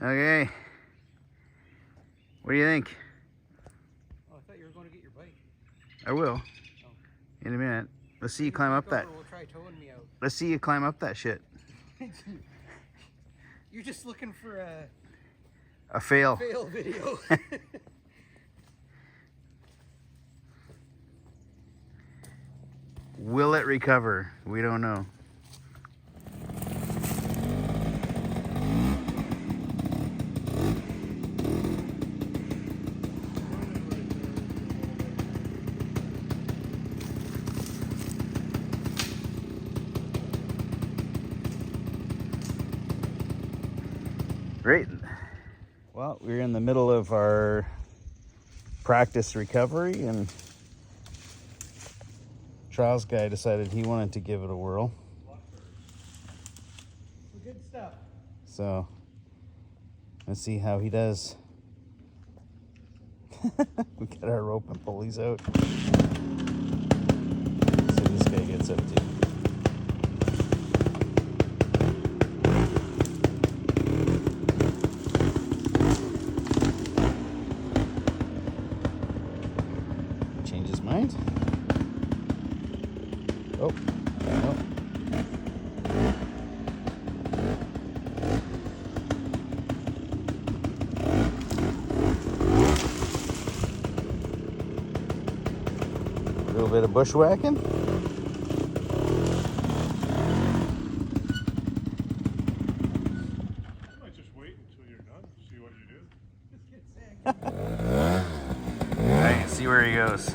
Okay. What do you think? Oh, I thought you were going to get your bike. I will. Oh. In a minute. Let's see you climb up that. We'll try towing me out. Let's see you climb up that shit. You're just looking for a fail video. Will it recover? We don't know. Great. Well, we're in the middle of our practice recovery, and Trials guy decided he wanted to give it a whirl. Good stuff. So let's see how he does. We got our rope and pulleys out. Let's see what this guy gets up to. Change his mind. Oh, no. A little bit of bushwhacking. I might just wait until you're done, see what you do. Just get sick. I can see where he goes.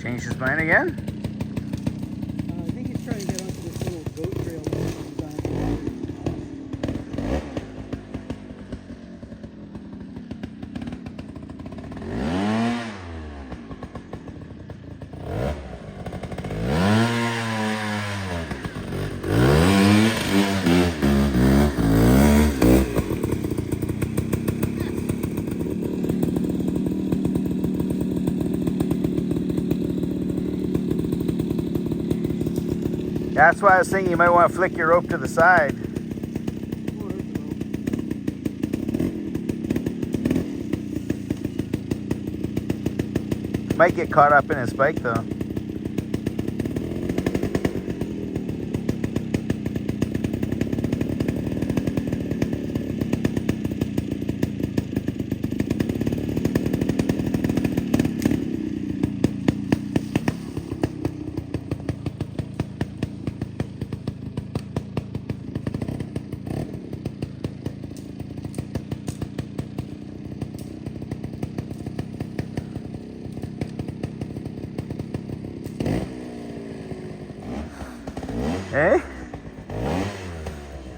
Change his mind again? I think he's trying to get onto this little goat trail design. That's why I was thinking you might want to flick your rope to the side. Might get caught up in his bike though. Hey?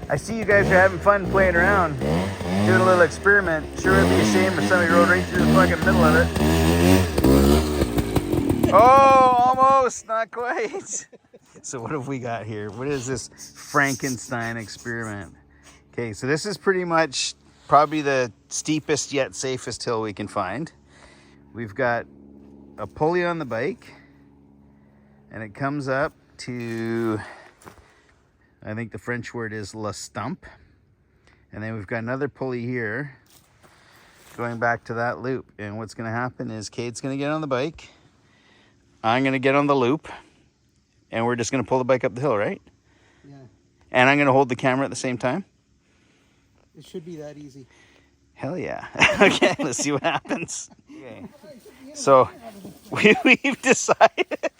I see you guys are having fun playing around, doing a little experiment. Sure would be a shame if somebody rode right through the fucking middle of it. Oh, almost, not quite. So what have we got here? What is this Frankenstein experiment? Okay, so this is pretty much probably the steepest yet safest hill we can find. We've got a pulley on the bike, and it comes up to, I think the French word is la stump. And then we've got another pulley here going back to that loop. And what's going to happen is Cade's going to get on the bike. I'm going to get on the loop. And we're just going to pull the bike up the hill, right? Yeah. And I'm going to hold the camera at the same time. It should be that easy. Hell yeah. Okay, let's see what happens. Okay. So we've decided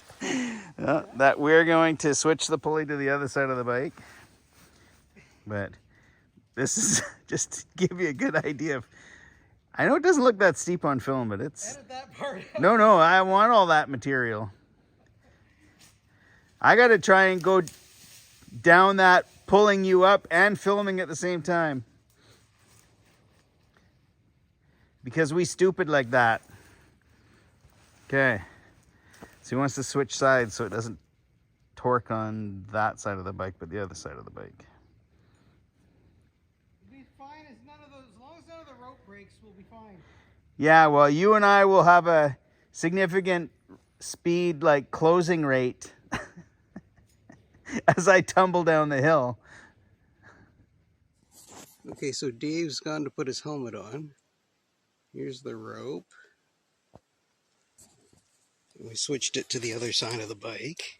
that we're going to switch the pulley to the other side of the bike. But this is just to give you a good idea of, I know it doesn't look that steep on film, but it's... Edit that part out. No, I want all that material. I got to try and go down that, pulling you up and filming at the same time. Because we stupid like that. Okay. So he wants to switch sides so it doesn't torque on that side of the bike, but the other side of the bike. It'll be fine as none of those, as long as none of the rope breaks, we'll be fine. Yeah, well, you and I will have a significant speed, like, closing rate as I tumble down the hill. Okay, so Dave's gone to put his helmet on. Here's the rope. We switched it to the other side of the bike.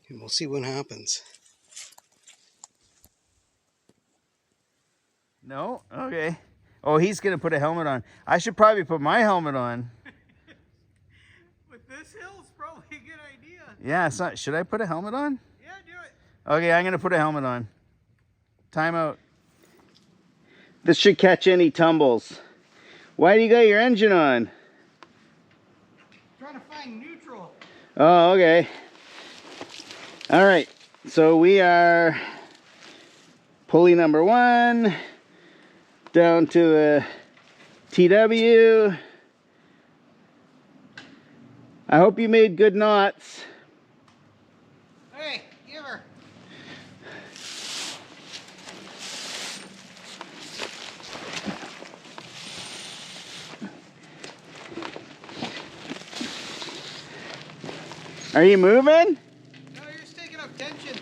And we'll see what happens. No? Okay. Oh, he's going to put a helmet on. I should probably put my helmet on. With this hill, it's probably a good idea. Yeah, it's not. Should I put a helmet on? Yeah, do it. Okay, I'm going to put a helmet on. Time out. This should catch any tumbles. Why do you got your engine on? Trying to find neutral. Oh, okay. All right. So we are pulley number 1 down to the TW. I hope you made good knots. Hey, give her. Are you moving? No, you're just taking up tension.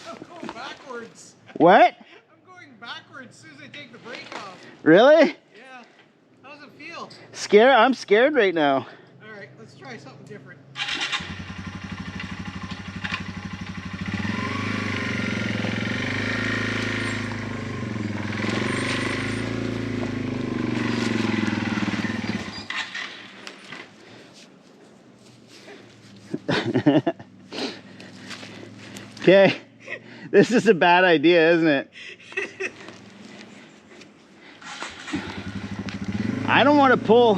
I'm going backwards. What? I'm going backwards as soon as I take the brake off. Really? Yeah. How does it feel? Scared? I'm scared right now. All right, let's try something different. Okay. This is a bad idea, isn't it? I don't want to pull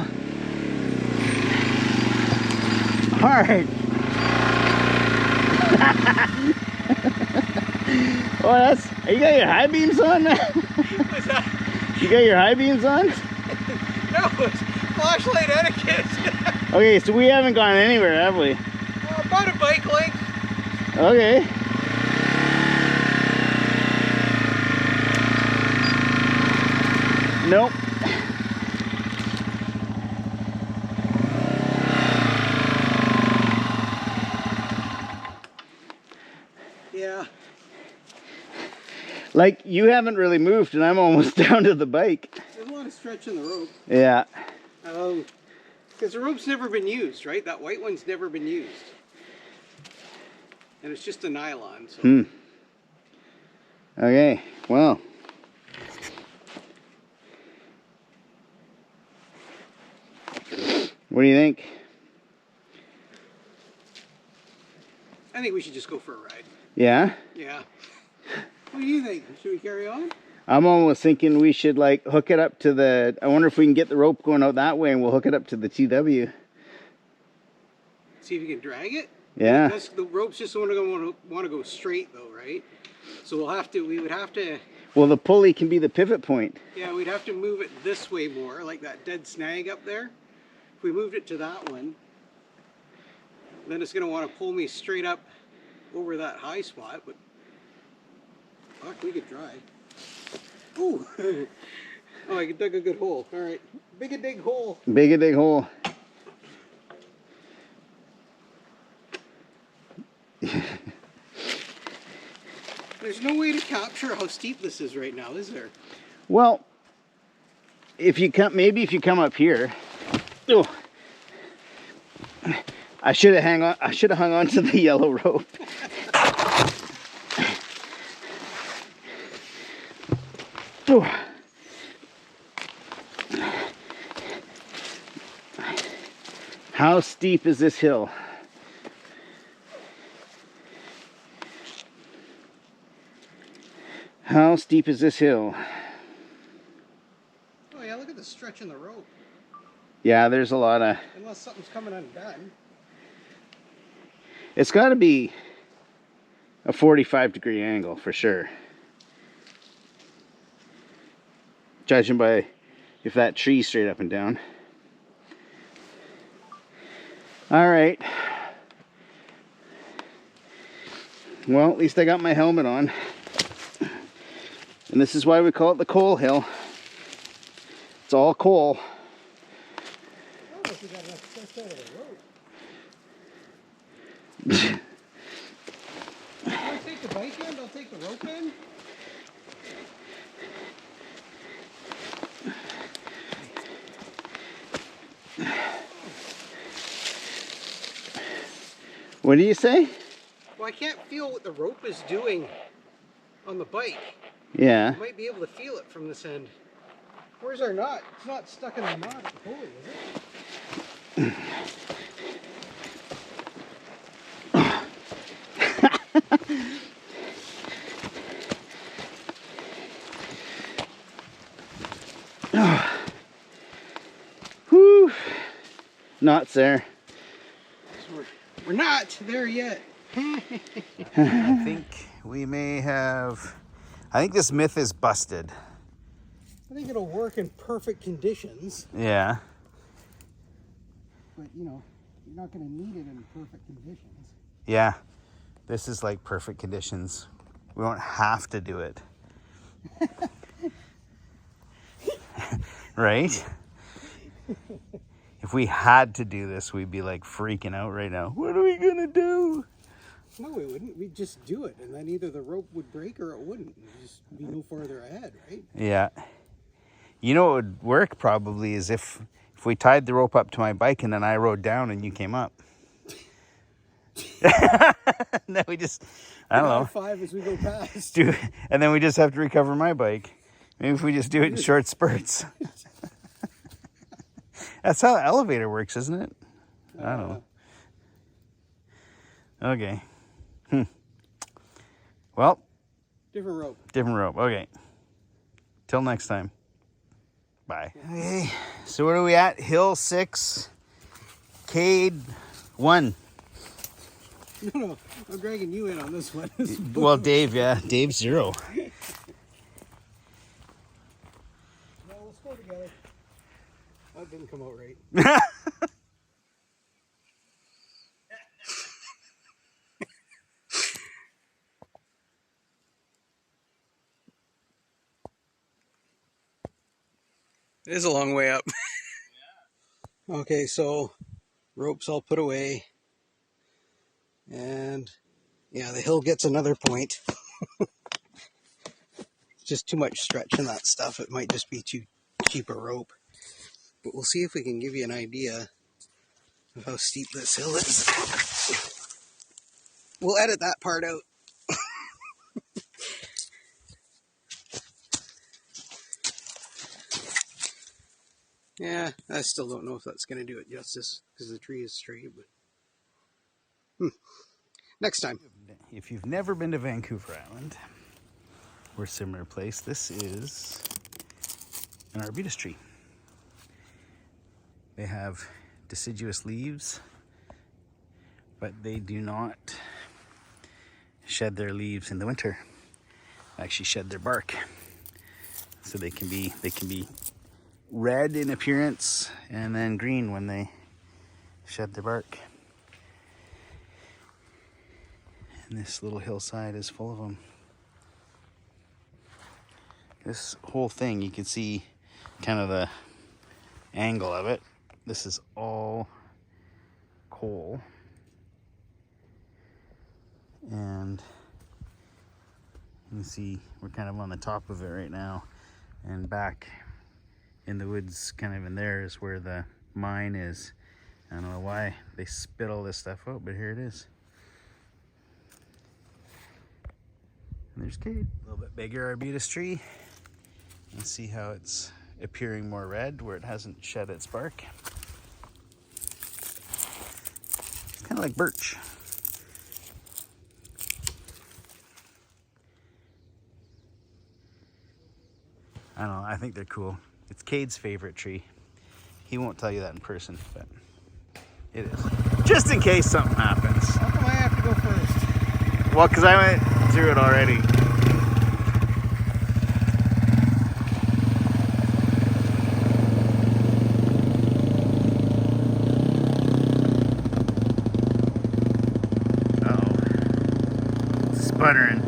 hard. Oh, that's. You got your high beams on, man? What's that? You got your high beams on? No, it's flashlight etiquette. Okay, so we haven't gone anywhere, have we? About a bike length. Okay. Nope. Yeah. Like, you haven't really moved and I'm almost down to the bike. There's a lot of stretch in the rope. Yeah. Because the rope's never been used, right? That white one's never been used. And it's just a nylon, so. Okay, well. What do you think? I think we should just go for a ride. Yeah? Yeah. What do you think? Should we carry on? I'm almost thinking we should like hook it up to the, I wonder if we can get the rope going out that way and we'll hook it up to the TW. See if you can drag it? Yeah. The rope's just want to go straight though, right? So we would have to, Well, the pulley can be the pivot point. yeah, we'd have to move it this way more, like that dead snag up there. If we moved it to that one, then it's going to want to pull me straight up over that high spot, but fuck, we could try. Ooh. Oh, I dug a good hole. All right. Big a dig hole. Big a dig hole. There's no way to capture how steep this is right now, is there? Well, if you come, maybe if you come up here. Oh, I should have hung on to the yellow rope. Oh. How steep is this hill? How steep is this hill? Oh yeah, look at the stretch in the rope. Yeah, there's a lot of... Unless something's coming undone. It's got to be a 45-degree angle for sure. Judging by if that tree's straight up and down. All right. Well, at least I got my helmet on. And this is why we call it the coal hill. It's all coal. Oh, if we got enough stretch out of the rope. You want to take the bike end? I'll take the rope end. What do you say? Well, I can't feel what the rope is doing on the bike. Yeah. I might be able to feel it from this end. Where's our knot? It's not stuck in the knot at the pulley, is it? Whew. Knots there. So we're not there yet. I think we may have. I think this myth is busted. I think it'll work in perfect conditions, Yeah. but you know, you're not going to need it in perfect conditions. Yeah. This is like perfect conditions. We won't have to do it. Right? If we had to do this, we'd be like freaking out right now. What are we going to do? No, we wouldn't. We'd just do it, and then either the rope would break or it wouldn't. We'd just be no farther ahead, right? Yeah. You know what would work probably is if we tied the rope up to my bike and then I rode down and you came up. And then we just, I don't know. High five as we go past. And then we just have to recover my bike. Maybe if we just do it in short spurts. That's how the elevator works, isn't it? I don't know. Okay. Well. Different rope. Different rope. Okay. Till next time. Bye. Okay. So where are we at? Hill 6. Cade 1. No, I'm dragging you in on this one. Well, Dave, yeah. Dave's 0. No, let's go together. That didn't come out right. It is a long way up. Okay, so ropes all put away. And yeah, the hill gets another point. Just too much stretch in that stuff. It might just be too cheap a rope. But we'll see if we can give you an idea of how steep this hill is. We'll edit that part out. Yeah, I still don't know if that's going to do it justice because the tree is straight. But next time. If you've never been to Vancouver Island or a similar place, this is an arbutus tree. They have deciduous leaves, but they do not shed their leaves in the winter. They actually shed their bark, so they can be red in appearance and then green when they shed their bark. And this little hillside is full of them. This whole thing, you can see kind of the angle of it. This is all coal. And you can see we're kind of on the top of it right now. And back in the woods, kind of in there, is where the mine is. I don't know why they spit all this stuff out, but here it is. And there's Cade. A little bit bigger arbutus tree. Let's see how it's appearing more red where it hasn't shed its bark. It's kind of like birch. I don't know, I think they're cool. It's Cade's favorite tree. He won't tell you that in person, but it is. Just in case something happens. How come I have to go first? Well, because I went through it already. Uh-oh. Sputtering.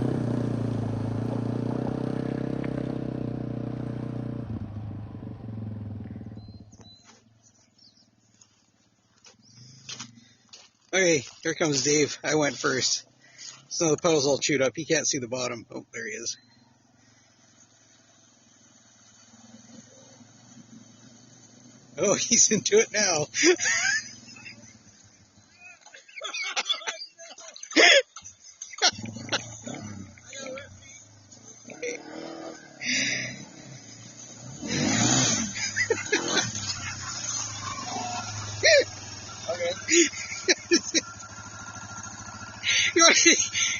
Okay, here comes Dave. I went first. So the puddle's all chewed up. He can't see the bottom. Oh, there he is. Oh, he's into it now.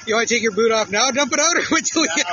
You want to take your boot off now, dump it out, or wait till we get